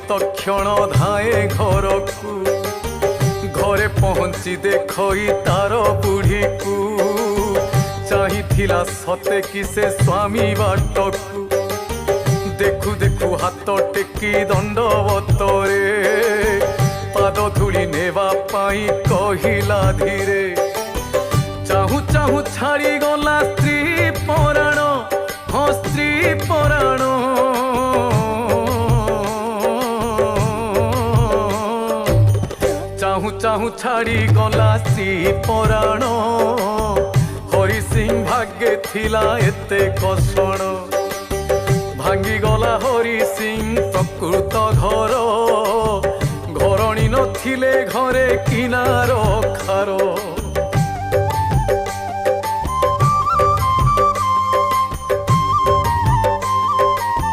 तत्क्षण धाए घर को घरे पहुँची देखई तार बुढ़ी को चाहिथिला सते कि से स्वामी बाटकू देखु देखु हाथ टेकी दंडवतरे पाद धूली नेवा पाई कहिला धीरे चाहू चाहू छाड़ी गला स्त्री पराण हाँ स्त्री पराण चाहू चाहू छाड़ी गला स्त्री पराण हरि सिंह भाग्ये थिला एते कसण भांगी गला हरि सिंह प्रकृत घर घरणी नथिले घरे किनार खार।